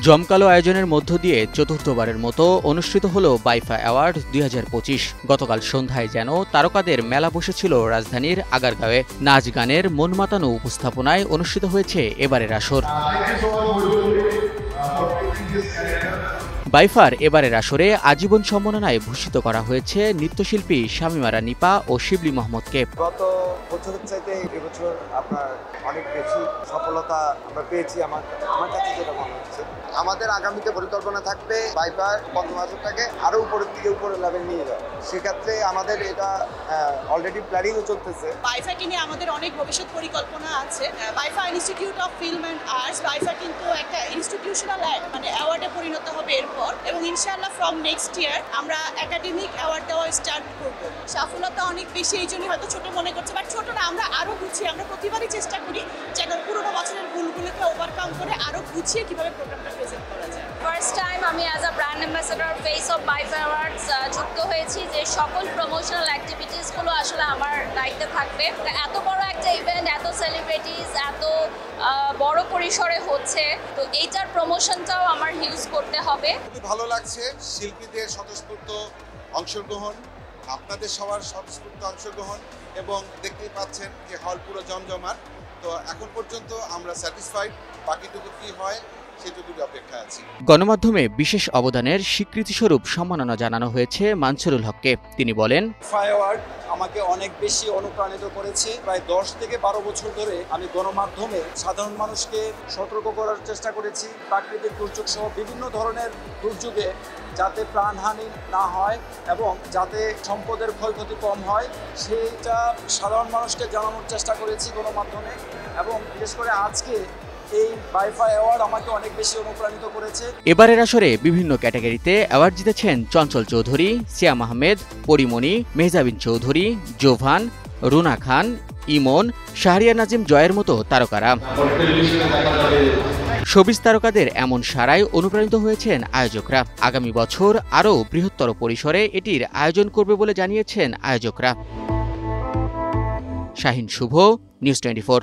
জমকালো আয়োজনের মধ্য দিয়ে চতুর্থবারের মতো অনুষ্ঠিত হল বাইফা অ্যাওয়ার্ড ২০২৫। গতকাল সন্ধ্যায় যেন তারকাদের মেলা বসেছিল রাজধানীর আগারগাঁওয়ে। নাচ গানের মন মাতানো উপস্থাপনায় অনুষ্ঠিত হয়েছে এবারের আসর। বাইফার এবারের আসরে আজীবন সম্মাননায় ভূষিত করা হয়েছে নৃত্যশিল্পী শামীমা রা নিপা ও শিবলী মোহাম্মদকে। গত বছরের চাইতে এবছর আপনার অনেক বেশি সফলতা আমরা পেয়েছি আমার কাছে যেটা মনে হচ্ছে। আমাদের আগামীতে পরিকল্পনা থাকবে বাইফার পঞ্চমাসটাকে আরো উপরের লেভেল নিয়ে যাওয়া। সেক্ষেত্রে আমাদের এটা অলরেডি প্ল্যানিংও চলতেছে। বাইফাকে নিয়ে আমাদের অনেক ভবিষ্যৎ পরিকল্পনা আছে। BIFA institute of film and arts, BIFA কিন্তু একটা ইনস্টিটিউশনাল অ্যাওয়ার্ডে পরিণত হবে এরপর, এবং ইনশাআল্লাহ ফ্রম নেক্সট ইয়ার আমরা একাডেমিক অ্যাওয়ার্ড দেওয়া স্টার্ট করবো। সফলতা অনেক বেশি, এই জন্যই হয়তো ছোট মনে করছে, বাট ছোট না, আমরা আরো গুছিয়ে, আমরা প্রতিবারই চেষ্টা করি যেন পুরোনো বছরের ভুলগুলোকে ওভারকাম করে আরো গুছিয়ে কিভাবে প্রোগ্রামটা প্রেজেন্ট করা যায়। ফার্স্ট টাইম আমি as a brand ambassador face of BIFA awards যুক্ত হয়েছি, যে সকল প্রমোশনাল অ্যাক্টিভিটিসগুলো আসলে আমার দায়িত্বে থাকবে। এত বড় একটা ইভেন্ট, এত সেলিব্রিটিস, এত বড় পরিসরে হচ্ছে, তো এইটার প্রমোশনটাও আমার হিউজ করতে হবে। খুবই ভালো লাগছে শিল্পীদের স্বতঃস্ফূর্ত অংশগ্রহণ, আপনাদের সবার স্বতঃস্ফূর্ত অংশগ্রহণ, এবং দেখতেই পাচ্ছেন যে হল পুরো জমজমাট। তো এখন পর্যন্ত আমরা স্যাটিসফাইড, বাকিটুকু কি হয় সেটুকুর অপেক্ষায় আছি। গণমাধ্যমে বিশেষ অবদানের স্বীকৃতিস্বরূপ সম্মাননা জানানো হয়েছে মানসুরুল হককে। তিনি বলেন, বাইফা অ্যাওয়ার্ড আমাকে অনেক বেশি অনুপ্রাণিত করেছে। প্রায় 10 থেকে 12 বছর ধরে আমি গণমাধ্যমে সাধারণ মানুষকে সতর্ক করার চেষ্টা করেছি প্রাকৃতিক দুর্যোগ সহ বিভিন্ন ধরনের দুর্যোগে যাতে প্রাণহানি না হয় এবং যাতে সম্পদের ক্ষয়ক্ষতি কম হয়, সেইটা সাধারণ মানুষকে জানানোর চেষ্টা করেছি গণমাধ্যমে। এবং বিশেষ করে আজকে এই বাইফা অ্যাওয়ার্ড আমাকে অনেক বেশি অনুপ্রাণিত করেছে। এবারের আসরে বিভিন্ন ক্যাটাগরিতে অ্যাওয়ার্ড জিতেছেন চঞ্চল চৌধুরী, সিয়াম আহমেদ, পরিমণি, মেহজাবিন চৌধুরী, জোভান, রুনা খান, ইমন, শাহরিয়ার নাজিম জয়ের মতো তারকারা। শোবিজ তারকাদের এমন সারায় অনুপ্রাণিত হয়েছেন আয়োজকরা। আগামী বছর আরও বৃহত্তর পরিসরে এটির আয়োজন করবে বলে জানিয়েছেন আয়োজকরা। শাহিন শুভ, নিউজ 24।